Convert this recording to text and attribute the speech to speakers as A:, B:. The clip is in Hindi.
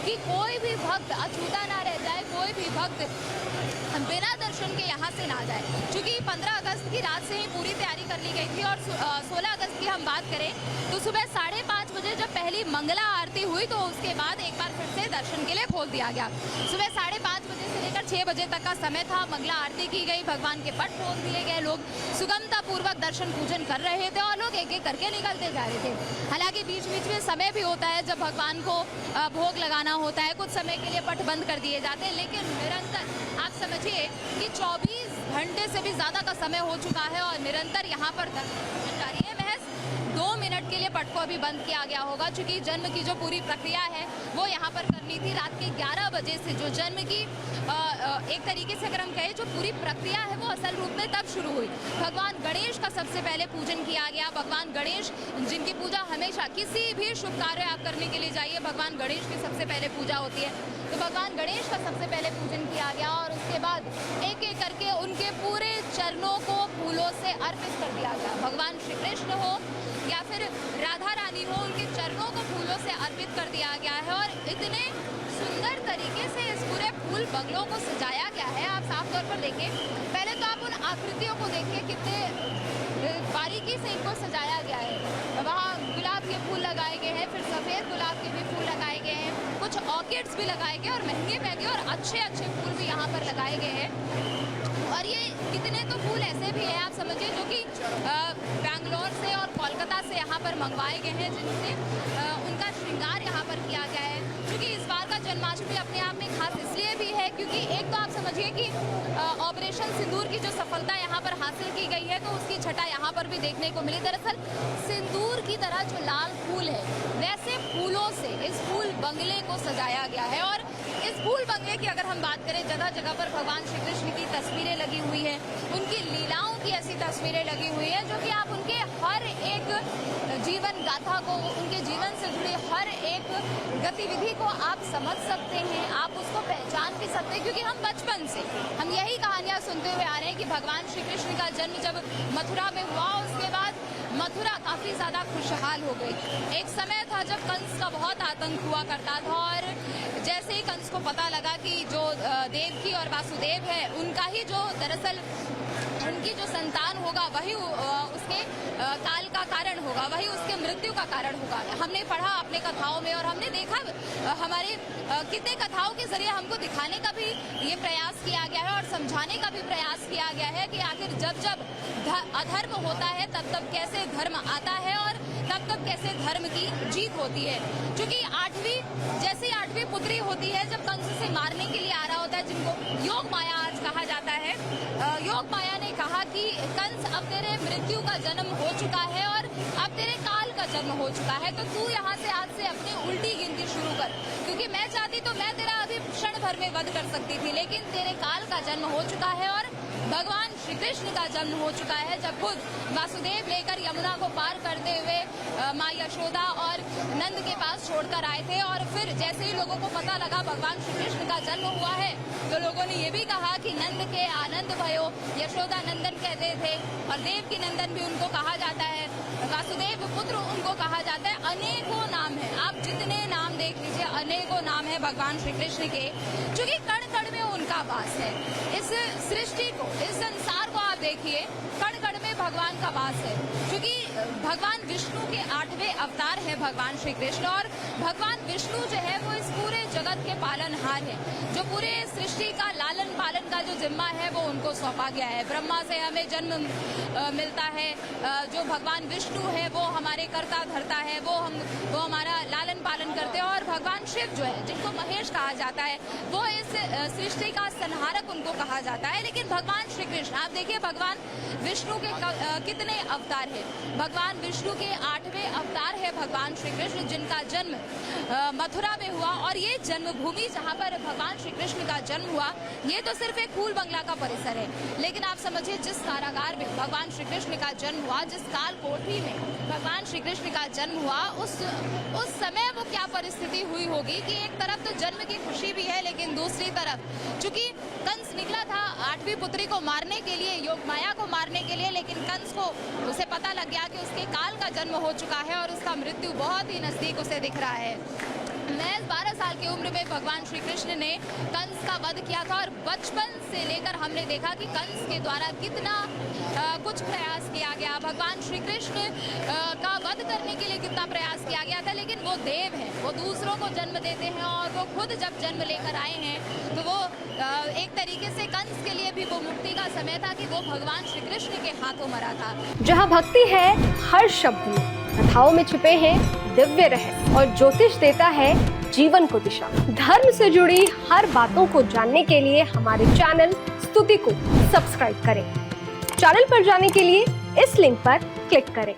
A: कि कोई भी भक्त अछूता ना रह जाए, कोई भी भक्त बिना दर्शन के यहाँ से ना जाए। क्योंकि 15 अगस्त की रात से ही पूरी तैयारी कर ली गई थी और 16 अगस्त की हम बात करें तो सुबह 5:30 बजे जब पहली मंगला आरती हुई तो उसके बाद एक बार फिर से दर्शन के लिए खोल दिया गया। सुबह 5:30 बजे से लेकर 6 बजे तक का समय था। मंगला आरती की गई, भगवान के पट खोल दिए गए, लोग सुगमता पूर्वक दर्शन पूजन कर रहे थे और लोग एक एक करके निकलते जा रहे थे। हालांकि बीच बीच में समय भी होता है जब भगवान को भोग लगाना होता है, कुछ समय के लिए पट बंद कर दिए जाते हैं, लेकिन निरंतर आप समझिए कि 24 घंटे से भी ज़्यादा का समय हो चुका है और निरंतर यहाँ पर दर्शन जारी है। महज 2 मिनट के लिए पट को अभी बंद किया गया होगा, क्योंकि जन्म की जो पूरी प्रक्रिया है वो यहाँ पर करनी थी। रात के 11 बजे से जो जन्म की एक तरीके से अगर हम कहें जो पूरी प्रक्रिया है वो असल रूप में तब शुरू हुई। भगवान गणेश का सबसे पहले पूजन किया गया। भगवान गणेश जिनकी पूजा हमेशा किसी भी शुभ कार्य आप करने के लिए जाइए, भगवान गणेश की सबसे पहले पूजा होती है। तो भगवान गणेश का सबसे पहले पूजन किया गया और उसके बाद एक एक करके उनके पूरे चरणों को फूलों से अर्पित कर दिया गया। भगवान श्री कृष्ण हो या फिर राधा रानी हो, उनके चरणों को फूलों से अर्पित कर दिया गया है और इतने सुंदर तरीके से इस पूरे फूल बंगलों को सजाया गया है। आप साफ तौर पर देखिए, पहले तो आप उन आकृतियों को देखिए कितने बारीकी से इनको सजाया गया है। वहाँ गुलाब के फूल लगाए गए हैं, फिर सफ़ेद गुलाब के भी फूल लगाए गए हैं, कुछ ऑर्किड्स भी लगाए गए और महंगे महंगे और अच्छे अच्छे फूल भी यहाँ पर लगाए गए हैं। और ये कितने तो फूल ऐसे भी हैं आप समझिए जो कि बैंगलोर से और कोलकाता से यहाँ पर मंगवाए गए हैं, जिनसे उनका श्रृंगार यहाँ पर किया गया है। क्योंकि इस बार का जन्माष्टमी अपने आप में खास इसलिए भी है क्योंकि एक तो आप समझिए कि ऑपरेशन सिंदूर की जो सफलता यहाँ पर हासिल की गई है तो उसकी छटा यहाँ पर भी देखने को मिली। दरअसल सिंदूर की तरह जो लाल फूल है वैसे फूलों से इस फूल बंगले को सजाया गया है और इस फूल बंगले की अगर हम बात करें, जगह जगह पर भगवान श्री कृष्ण की तस्वीरें लगी हुई है, उनकी लीलाओं की ऐसी तस्वीरें लगी हुई है जो कि आप उनके हर एक जीवन गाथा को, उनके जीवन से जुड़े हर एक गतिविधि को आप समझ सकते हैं, आप उसको पहचान भी सकते हैं। क्योंकि हम बचपन से हम यही कहानियां सुनते हुए आ रहे हैं कि भगवान श्री कृष्ण का जन्म जब मथुरा में हुआ, उसके बाद मथुरा काफी ज्यादा खुशहाल हो गई। एक समय था जब कंस का बहुत आतंक हुआ करता था और जैसे ही कंस को पता लगा कि जो देवकी और वासुदेव है उनका ही जो दरअसल उनकी जो संतान होगा वही उसके काल का कारण होगा, वही उसके मृत्यु का कारण होगा। हमने पढ़ा अपने कथाओं में और हमने देखा हमारे कितने कथाओं के जरिए हमको दिखाने का भी ये प्रयास किया गया है और समझाने का भी प्रयास किया गया है कि आखिर जब जब अधर्म होता है तब तब कैसे धर्म आता है और तब तब कैसे धर्म की जीत होती है। क्योंकि जैसी 8वीं पुत्री होती है जब कंस से मारने के लिए आ रहा होता है, जिनको योग माया आज कहा जाता है, योग माया ने कहा कि कंस अब तेरे मृत्यु का जन्म हो चुका है और अब तेरे काल का जन्म हो चुका है, तो तू यहाँ से आज से अपनी उल्टी गिनती शुरू कर, क्योंकि मैं चाहती तो मैं तेरा अभी क्षण भर में वध कर सकती थी, लेकिन तेरे काल का जन्म हो चुका है और भगवान श्री कृष्ण का जन्म हो चुका है। जब खुद वासुदेव लेकर यमुना को पार करते हुए माँ यशोदा और नंद के पास छोड़कर आए थे और फिर जैसे ही लोगों को पता लगा भगवान श्री कृष्ण का जन्म हुआ है तो लोगों ने ये भी कहा कि नंद के आनंद भयो, यशोदा नंदन कहते थे और देव की नंदन भी उनको कहा जाता है, वासुदेव पुत्र उनको कहा जाता है। अनेकों नाम है, आप जितने नाम देख लीजिए अनेकों नाम है भगवान श्री कृष्ण के, क्योंकि कण कण में उनका वास है। इस सृष्टि को, इस संसार को आप देखिए, कण कण में भगवान का वास है, क्योंकि भगवान विष्णु के 8वें अवतार है भगवान श्री कृष्ण और भगवान विष्णु जो है वो इस पूरे जगत के पालनहार है। जो पूरे सृष्टि का लालन पालन का जो जिम्मा है वो उनको सौंपा गया है। ब्रह्मा से हमें जन्म मिलता है, जो भगवान विष्णु है वो हमारे कर्ता धर्ता है, वो हमारा लालन पालन करते हैं और भगवान शिव जो है जिनको महेश कहा जाता है वो इस सृष्टि का संहारक उनको कहा जाता है। लेकिन भगवान श्री कृष्ण आप देखिए, भगवान विष्णु के कितने अवतार है, भगवान विष्णु के 8वें अवतार है भगवान श्री कृष्ण, जिनका जन्म मथुरा में हुआ और ये जन्मभूमि जहाँ पर भगवान श्री कृष्ण का जन्म हुआ ये तो सिर्फ एक फूल बंगला का परिसर है, लेकिन आप समझिए जिस कारागार में भगवान श्री कृष्ण का जन्म हुआ, जिस काल कोठरी में भगवान श्री कृष्ण का जन्म हुआ, उस समय वो क्या परिस्थिति हुई होगी कि एक तरफ तो जन्म की खुशी भी है लेकिन दूसरी तरफ चूंकि कंस निकला था 8वीं पुत्री को मारने के लिए, योग माया को मारने के लिए, लेकिन कंस को उसे पता लग गया कि उसके काल का जन्म हो चुका है और उसका मृत्यु बहुत ही नजदीक उसे दिख रहा है। महज 12 साल की उम्र में भगवान श्री कृष्ण ने कंस का वध किया था और बचपन से लेकर हमने देखा कि कंस के द्वारा कितना कुछ प्रयास किया गया, भगवान श्री कृष्ण का वध करने के लिए कितना प्रयास किया गया था। लेकिन वो देव हैं, वो दूसरों को जन्म देते हैं और वो खुद जब जन्म लेकर आए हैं तो वो एक तरीके से कंस के लिए भी वो मुक्ति का समय था कि वो भगवान श्री कृष्ण के हाथों मरा था।
B: जहाँ भक्ति है हर शब्द में, कथाओं में छुपे हैं दिव्य रहस्य और ज्योतिष देता है जीवन को दिशा। धर्म से जुड़ी हर बातों को जानने के लिए हमारे चैनल स्तुति को सब्सक्राइब करें। चैनल पर जाने के लिए इस लिंक पर क्लिक करें।